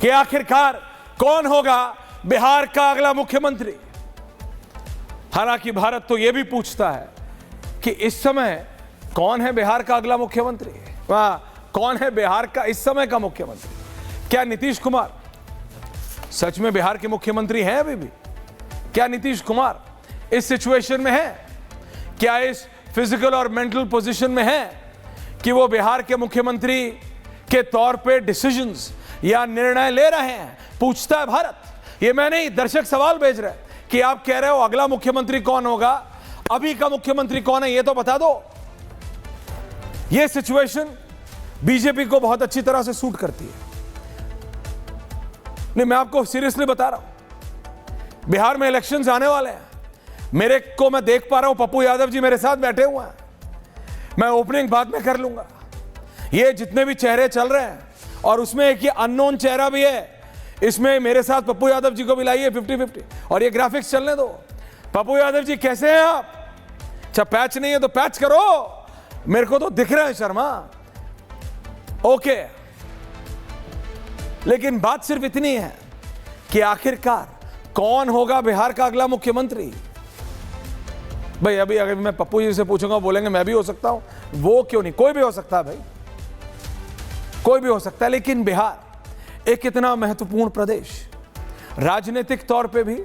कि आखिरकार कौन होगा बिहार का अगला मुख्यमंत्री। हालांकि भारत तो यह भी पूछता है कि इस समय कौन है बिहार का अगला मुख्यमंत्री, कौन है बिहार का इस समय का मुख्यमंत्री। क्या नीतीश कुमार सच में बिहार के मुख्यमंत्री हैं अभी भी? क्या नीतीश कुमार इस सिचुएशन में है, क्या इस फिजिकल और मेंटल पोजीशन में है कि वो बिहार के मुख्यमंत्री के तौर पे डिसीजंस या निर्णय ले रहे हैं? पूछता है भारत। ये मैं नहीं, दर्शक सवाल भेज रहे हैं कि आप कह रहे हो अगला मुख्यमंत्री कौन होगा, अभी का मुख्यमंत्री कौन है ये तो बता दो। ये सिचुएशन बीजेपी को बहुत अच्छी तरह से सूट करती है। नहीं, मैं आपको सीरियसली बता रहा हूं, बिहार में इलेक्शंस आने वाले हैं। मैं देख पा रहा हूं, पप्पू यादव जी मेरे साथ बैठे हुए हैं। मैं ओपनिंग बाद में कर लूंगा। ये जितने भी चेहरे चल रहे हैं और उसमें एक ये अननोन चेहरा भी है, इसमें मेरे साथ पप्पू यादव जी को भी लाइए 50-50 और ये ग्राफिक्स चलने दो। पप्पू यादव जी कैसे हैं आप? अच्छा, पैच नहीं है तो पैच करो, मेरे को तो दिख रहा है शर्मा। ओके, लेकिन बात सिर्फ इतनी है कि आखिरकार कौन होगा बिहार का अगला मुख्यमंत्री। भाई अभी अगर मैं पप्पू जी से पूछूंगा बोलेंगे मैं भी हो सकता हूं, वो क्यों नहीं, कोई भी हो सकता है भाई, कोई भी हो सकता है। लेकिन बिहार एक इतना महत्वपूर्ण प्रदेश, राजनीतिक तौर पे भी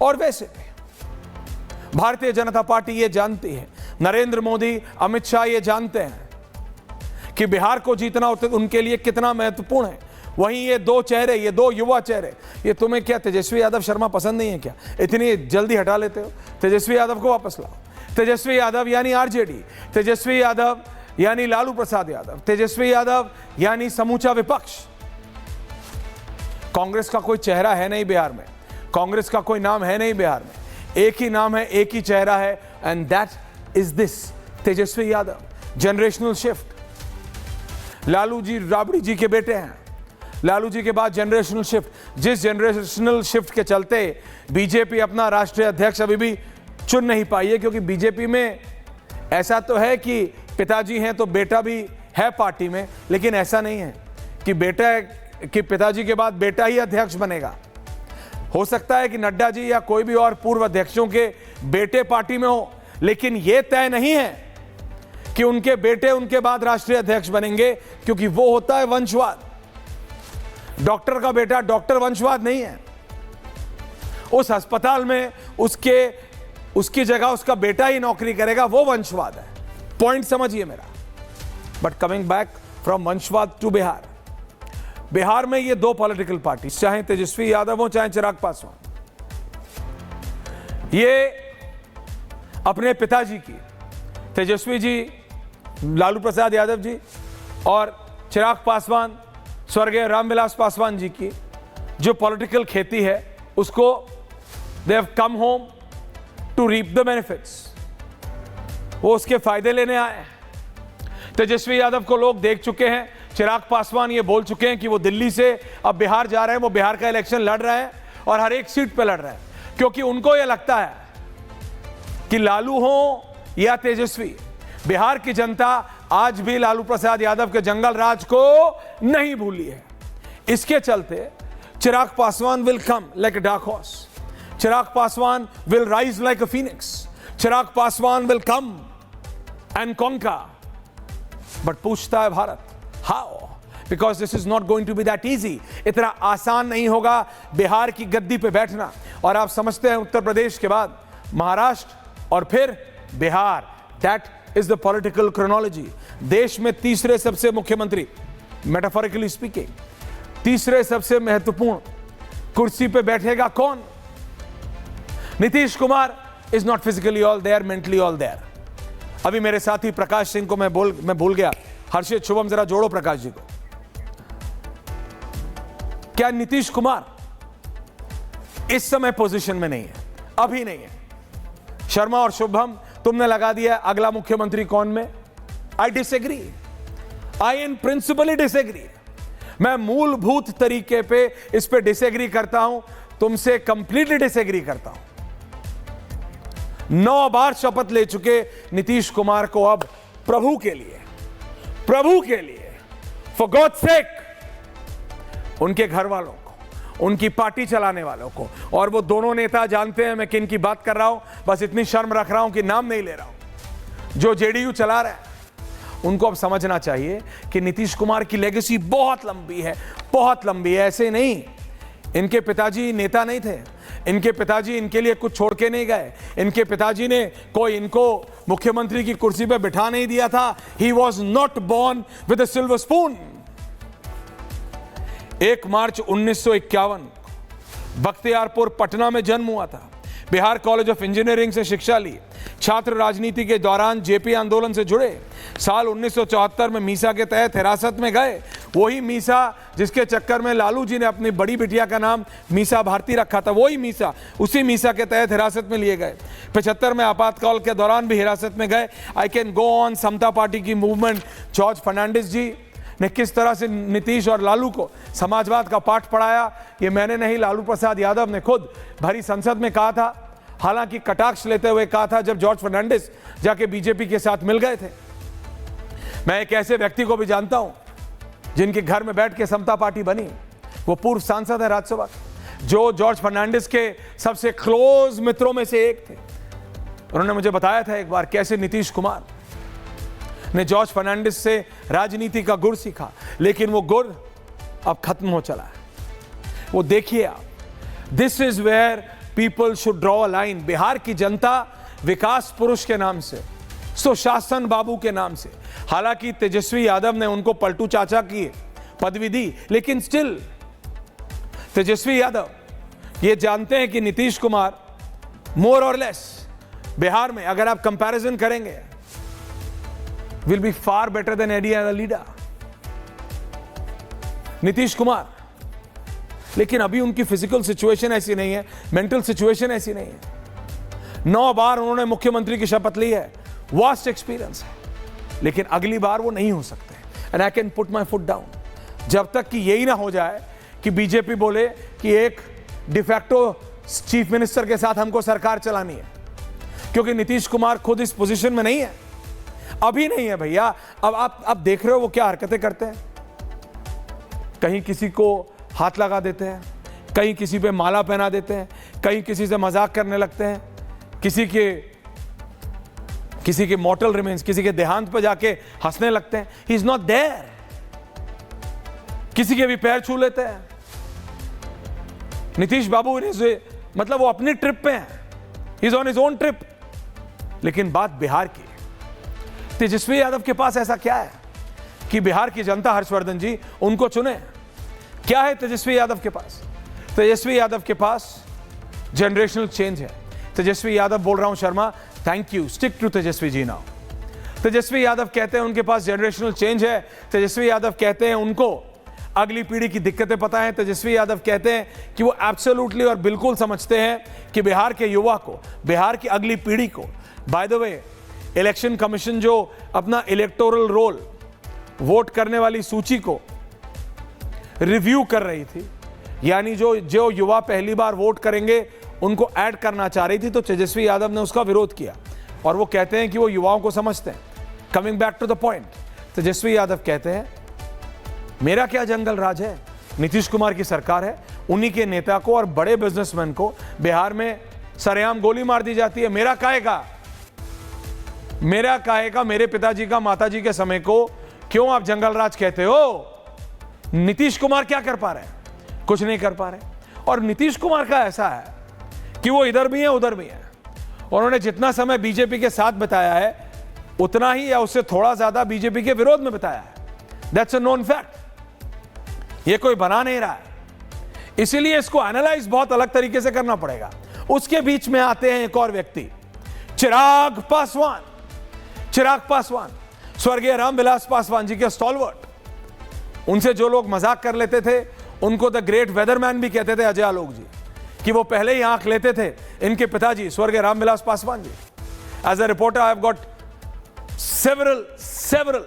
और वैसे भी भारतीय जनता पार्टी ये जानती है, नरेंद्र मोदी, अमित शाह ये जानते हैं कि बिहार को जीतना उनके लिए कितना महत्वपूर्ण है। वहीं ये दो चेहरे, ये दो युवा चेहरे, ये तुम्हें क्या तेजस्वी यादव शर्मा पसंद नहीं है क्या? इतनी जल्दी हटा लेते हो? तेजस्वी यादव को वापस लाओ। तेजस्वी यादव यानी आरजेडी, तेजस्वी यादव यानी लालू प्रसाद यादव, तेजस्वी यादव यानी समूचा विपक्ष। कांग्रेस का कोई चेहरा है नहीं बिहार में, कांग्रेस का कोई नाम है नहीं बिहार में। एक ही नाम है, एक ही चेहरा है, and that is this Tejashwi Yadav. Generational shift, Lalu ji Rabri ji के बेटे हैं, लालू जी के बाद जनरेशनल शिफ्ट। जिस जनरेशनल शिफ्ट के चलते बीजेपी अपना राष्ट्रीय अध्यक्ष अभी भी चुन नहीं पाई है, क्योंकि बीजेपी में ऐसा तो है कि पिताजी हैं तो बेटा भी है पार्टी में, लेकिन ऐसा नहीं है कि पिताजी के बाद बेटा ही अध्यक्ष बनेगा। हो सकता है कि नड्डा जी या कोई भी और पूर्व अध्यक्षों के बेटे पार्टी में हो, लेकिन यह तय नहीं है कि उनके बेटे उनके बाद राष्ट्रीय अध्यक्ष बनेंगे, क्योंकि वो होता है वंशवाद। डॉक्टर का बेटा डॉक्टर वंशवाद नहीं है। उस अस्पताल में उसकी जगह उसका बेटा ही नौकरी करेगा, वो वंशवाद है। पॉइंट समझिए मेरा। बट कमिंग बैक फ्रॉम वंशवाद टू बिहार, बिहार में ये दो पॉलिटिकल पार्टी, चाहे तेजस्वी यादव हो चाहे चिराग पासवान, ये अपने पिताजी की, तेजस्वी जी लालू प्रसाद यादव जी और चिराग पासवान स्वर्गीय रामविलास पासवान जी की जो पॉलिटिकल खेती है, उसको they have come home to reap the benefits. वो उसके फायदे लेने आए। तेजस्वी यादव को लोग देख चुके हैं, चिराग पासवान ये बोल चुके हैं कि वो दिल्ली से अब बिहार जा रहे हैं, वो बिहार का इलेक्शन लड़ रहे हैं और हर एक सीट पे लड़ रहे हैं, क्योंकि उनको ये लगता है कि लालू हो या तेजस्वी, बिहार की जनता आज भी लालू प्रसाद यादव के जंगल राज को नहीं भूली है। इसके चलते Chirag Paswan will come like a dark horse, Chirag Paswan will rise like a phoenix, Chirag Paswan will come and conquer. But पूछता है Bharat, how? Because this is not going to be that easy. इतना आसान नहीं होगा बिहार की गद्दी पे बैठना। और आप समझते हैं उत्तर प्रदेश के बाद महाराष्ट्र और फिर Bihar, that is the political chronology. देश में तीसरे सबसे मुख्यमंत्री, मेटाफोरिकली स्पीकिंग, तीसरे सबसे महत्वपूर्ण कुर्सी पे बैठेगा कौन? Nitish Kumar is not physically all there, mentally all there. अभी मेरे साथी प्रकाश सिंह को मैं भूल गया, हर्षित शुभम जरा जोड़ो प्रकाश जी को। क्या नीतीश कुमार इस समय पोजीशन में नहीं है? अभी नहीं है। शर्मा और शुभम तुमने लगा दिया अगला मुख्यमंत्री कौन में? I disagree, I in principally disagree. मैं मूलभूत तरीके पे इस पे डिसएग्री करता हूं, तुमसे कंप्लीटली डिसएग्री करता हूं। 9 बार शपथ ले चुके नीतीश कुमार को अब प्रभु के लिए, फॉर गॉड सेक उनके घर वालों को, उनकी पार्टी चलाने वालों को। और वो दोनों नेता जानते हैं मैं किन की बात कर रहा हूं, बस इतनी शर्म रख रहा हूं कि नाम नहीं ले रहा हूं। जो जेडीयू चला रहा है उनको अब समझना चाहिए कि नीतीश कुमार की लेगेसी बहुत लंबी है, बहुत लंबी है। ऐसे नहीं, इनके पिताजी नेता नहीं थे, इनके पिताजी इनके लिए कुछ छोड़ के नहीं गए, इनके पिताजी ने कोई इनको मुख्यमंत्री की कुर्सी पे बिठा नहीं दिया था। He was not born with a silver spoon. 1 मार्च 1951 बख्तियारपुर पटना में जन्म हुआ था। बिहार कॉलेज ऑफ इंजीनियरिंग से शिक्षा ली। छात्र राजनीति के दौरान जेपी आंदोलन से जुड़े। साल 1974 में मीसा के तहत हिरासत में गए। वही मीसा जिसके चक्कर में लालू जी ने अपनी बड़ी बिटिया का नाम मीसा भारती रखा था, वही मीसा, उसी मीसा के तहत हिरासत में लिए गए। 75 में आपातकाल के दौरान भी हिरासत में गए। I can go on. Samata party की मूवमेंट, जॉर्ज फर्नांडिस जी ने किस तरह से नीतीश और लालू को समाजवाद का पाठ पढ़ाया, ये मैंने नहीं, लालू प्रसाद यादव ने खुद भरी संसद में कहा था। हालांकि कटाक्ष लेते हुए कहा था जब जॉर्ज फर्नांडिस जाके बीजेपी के साथ मिल गए थे। मैं एक ऐसे व्यक्ति को भी जानता हूं जिनके घर में बैठ के समता पार्टी बनी। वो पूर्व सांसद है राज्यसभा, जो जॉर्ज फर्नांडिस के सबसे क्लोज मित्रों में से एक थे। उन्होंने मुझे बताया था एक बार कैसे नीतीश कुमार ने जॉर्ज फर्नांडिस से राजनीति का गुर सीखा, लेकिन वो गुर अब खत्म हो चला है। वो देखिए आप, this is where people should draw a line. Bihar की जनता विकास पुरुष के नाम से, सुशासन बाबू के नाम से, हालांकि तेजस्वी यादव ने उनको पलटू चाचा की पदवी दी, लेकिन स्टिल तेजस्वी यादव ये जानते हैं कि नीतीश कुमार मोर और लेस बिहार में अगर आप कंपैरिजन करेंगे will be far better than any other leader, Nitish Kumar. लेकिन अभी उनकी फिजिकल सिचुएशन ऐसी नहीं है, मेंटल सिचुएशन ऐसी नहीं है। 9 बार उन्होंने मुख्यमंत्री की शपथ ली है, वास्ट एक्सपीरियंस है, लेकिन अगली बार वो नहीं हो सकते। And I can put my foot down जब तक कि यही ना हो जाए कि बीजेपी बोले कि एक डिफैक्टो चीफ मिनिस्टर के साथ हमको सरकार चलानी है, क्योंकि नीतीश कुमार खुद इस पोजीशन में नहीं है, अभी नहीं है भैया। अब आप देख रहे हो वो क्या हरकतें करते हैं। कहीं किसी को हाथ लगा देते हैं, कहीं किसी पे माला पहना देते हैं, कहीं किसी से मजाक करने लगते हैं, किसी के मॉर्टल रिमेन्स, किसी के देहांत पर जाके हंसने लगते हैं। He is not there. किसी के भी पैर छू लेते हैं। नीतीश बाबू मतलब वो अपनी ट्रिप पे हैं, he is on his own trip. लेकिन बात बिहार की, तेजस्वी यादव के पास ऐसा क्या है कि बिहार की जनता, हर्षवर्धन जी, उनको चुने? क्या है तेजस्वी यादव के पास? तेजस्वी यादव के पास जनरेशनल चेंज है। तेजस्वी यादव, बोल रहा हूं Sharma, thank you, stick to Tejashwi ji now. Tejashwi Yadav कहते हैं उनके पास जनरेशनल चेंज है। तेजस्वी यादव कहते हैं उनको अगली पीढ़ी की दिक्कतें पता है। तेजस्वी यादव कहते हैं कि वो एब्सोल्युटली और बिल्कुल समझते हैं कि बिहार के युवा को, बिहार की अगली पीढ़ी को, by the way election commission जो अपना इलेक्टोरल रोल, वोट करने वाली सूची को रिव्यू कर रही थी, यानी जो युवा पहली बार वोट करेंगे उनको ऐड करना चाह रही थी, तो तेजस्वी यादव ने उसका विरोध किया। और वो कहते हैं कि वो युवाओं को समझते हैं। Coming back to the point, Tejashwi Yadav कहते हैं मेरा क्या जंगल राज है, नीतीश कुमार की सरकार है, उन्हीं के नेता को और बड़े बिजनेसमैन को बिहार में सरेआम गोली मार दी जाती है। मेरा काहेगा, मेरे पिताजी का, माताजी के समय को क्यों आप जंगल राज कहते हो? नीतीश कुमार क्या कर पा रहे हैं? कुछ नहीं कर पा रहे। और नीतीश कुमार का ऐसा है कि वो इधर भी है उधर भी है। उन्होंने जितना समय बीजेपी के साथ बिताया है उतना ही या उससे थोड़ा ज्यादा बीजेपी के विरोध में बिताया है। That's a known fact. ये कोई बना नहीं रहा है, इसीलिए इसको एनालाइज बहुत अलग तरीके से करना पड़ेगा। उसके बीच में आते हैं एक और व्यक्ति, चिराग पासवान। चिराग पासवान स्वर्गीय रामविलास पासवान जी के स्टॉलवर्ट। उनसे जो लोग मजाक कर लेते थे उनको द ग्रेट वेदरमैन भी कहते थे, अजय आलोक जी, कि वो पहले ही आंख लेते थे इनके पिताजी स्वर्गीय Ramvilas Paswan ji. As a reporter I have got several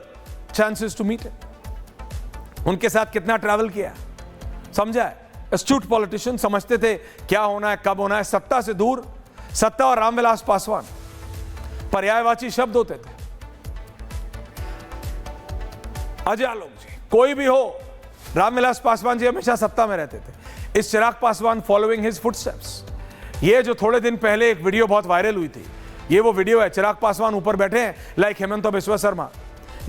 chances to meet. उनके साथ कितना ट्रैवल किया, समझा है। एस्ट्यूट पॉलिटिशियन, समझते थे क्या होना है, कब होना है। सत्ता से दूर, सत्ता और रामविलास पासवान पर्यायवाची शब्द होते थे। अजय आलोक जी, कोई भी हो, रामविलास पासवान जी हमेशा सत्ता में रहते थे। इस Chirag Paswan following his footsteps. ये जो थोड़े दिन पहले एक वीडियो बहुत वायरल हुई थी, ये वो वीडियो है। चिराग पासवान ऊपर बैठे हैं लाइक हेमंत बिस्वा शर्मा।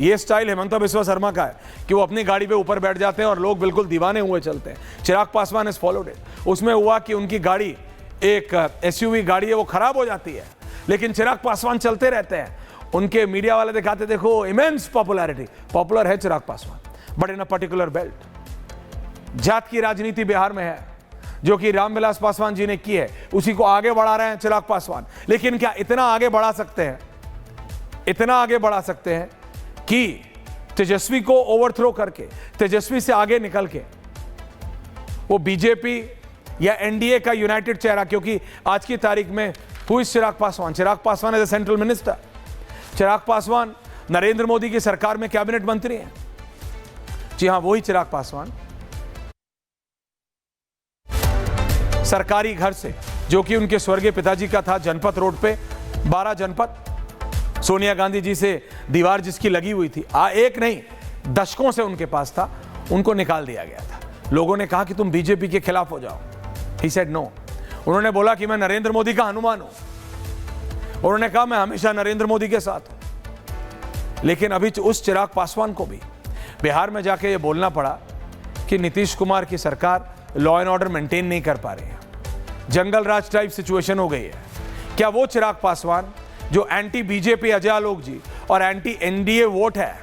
ये स्टाइल हेमंत बिस्वा शर्मा का है कि वो अपनी गाड़ी पे ऊपर बैठ जाते हैं और लोग बिल्कुल दीवाने हुए चलते हैं। Chirag Paswan is followed it. उसमें हुआ कि उनकी गाड़ी, एक एसयूवी गाड़ी है, वो खराब हो जाती है, लेकिन चिराग पासवान चलते रहते हैं। उनके मीडिया वाले दिखाते, देखो इमेंस पॉपुलैरिटी। पॉपुलर है Chirag Paswan, but in a particular belt. जात की राजनीति बिहार में है, जो कि रामविलास पासवान जी ने की है, उसी को आगे बढ़ा रहे हैं चिराग पासवान। लेकिन क्या इतना आगे बढ़ा सकते हैं, इतना आगे बढ़ा सकते हैं कि तेजस्वी को ओवरथ्रो करके, तेजस्वी से आगे निकल के वो बीजेपी या एनडीए का यूनाइटेड चेहरा, क्योंकि आज की तारीख में who is Chirag Paswan? Chirag Paswan as a central minister. Chirag Paswan Narendra Modi की सरकार में कैबिनेट मंत्री हैं। जी हां, वही चिराग पासवान सरकारी घर से, जो कि उनके स्वर्गीय पिताजी का था, जनपथ रोड पे 12 जनपथ, सोनिया गांधी जी से दीवार जिसकी लगी हुई थी, एक नहीं दशकों से उनके पास था, उनको निकाल दिया गया था। लोगों ने कहा कि तुम बीजेपी के खिलाफ हो जाओ। He said no. उन्होंने बोला कि मैं नरेंद्र मोदी का हनुमान हूं। उन्होंने कहा मैं हमेशा नरेंद्र मोदी के साथ हूं। लेकिन अभी उस चिराग पासवान को भी बिहार में जाके ये बोलना पड़ा कि नीतीश कुमार की सरकार लॉ एंड ऑर्डर मेंटेन नहीं कर पा रही है, जंगल राज टाइप सिचुएशन हो गई है। क्या वो चिराग पासवान जो एंटी बीजेपी अजय आलोक जी और एंटी एनडीए वोट है,